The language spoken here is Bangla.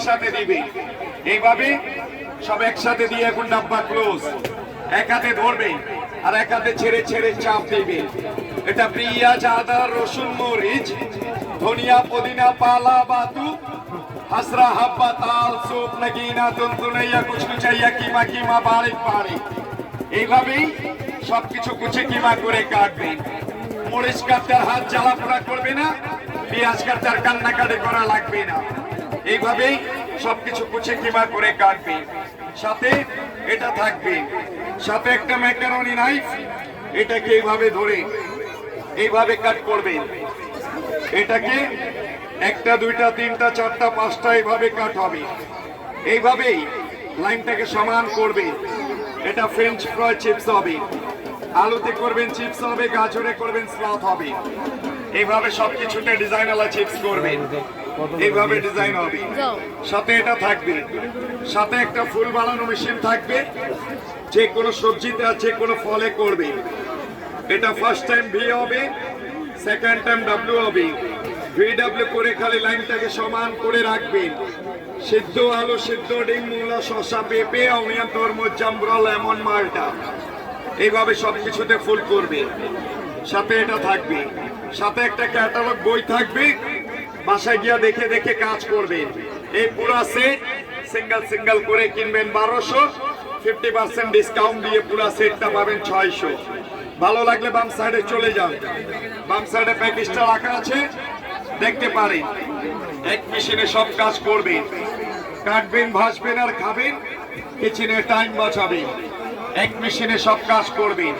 একসাথে দিবে এইভাবে সব একসাথে দিয়ে এখন ডাব্বা ক্লোজ এক হাতে ধরবে আর এক হাতে ছেড়ে ছেড়ে চাপ দিবে এটা পেঁয়াজ আদা রসুন মরিচ ধনিয়া পুদিনা পালা বাতু हसरा हब्बा ताल सूप नगीना तुनतुनैया कुछ कुचाइया कीमा कीमा बारीक बारीक এইভাবেই সবকিছু কুচি কিমা করে কাটবেন মরিচ কাটার হাত জ্বালা পোড়া করবে না পেঁয়াজ কাটার কান্নাকাটি করা লাগবে না এইভাবেই সবকিছু কুচি কিমা করে কাটবেন সাথে এটা থাকবে সাথে একটা ম্যাকারনি নাইফ এটাকে এইভাবে ধরে এইভাবে কাট করবেন এটাকে একটা দুইটা তিনটা চারটা পাঁচটা এইভাবে কাট হবে এইভাবেই লাইনটাকে সমান করবে এটা ফ্রেঞ্চ ফ্রাই চিপস হবে আলুতে করবেন চিপস হবে গাজরে করবেন স্লাদ হবে এইভাবে সবকিছুতে ডিজাইনওয়ালা চিপস করবেন এইভাবে ডিজাইন হবে সাথে এটা থাকবে সাথে একটা ফুল বানানো মেশিন থাকবে যে কোনো সবজিতে আর যে কোনো ফলে করবে এটা ফার্স্ট টাইম ভি হবে সেকেন্ড টাইম ডাব্লিউ হবে ভিডব্লিউ করে খালি লাইনটাকে সমান করে রাখবেন সিদ্ধ আলু সিদ্ধ ডিম মূলা শসা পেঁপে অনিয়ন তরমুজ জামরুল লেমন মালটা এইভাবে সবকিছুতে ফুল করবে সাথে এটা থাকবে সাথে একটা ক্যাটালগ বই থাকবে বাসায় গিয়া দেখে দেখে কাজ করবেন এই পুরো সেট সিঙ্গেল সিঙ্গেল করে কিনবেন 1200 50% ডিসকাউন্ট দিয়ে পুরো সেটটা পাবেন 600 ভালো লাগলে বাম সাইডে চলে যান বাম সাইডে প্যাকেজটা রাখা আছে দেখতে পারেন এক মেশিনে সব কাজ করবেন কাটবেন ভাজবেন আর খাবেন কিচেনে টাইম বাঁচাবেন এক মেশিনে সব কাজ করবেন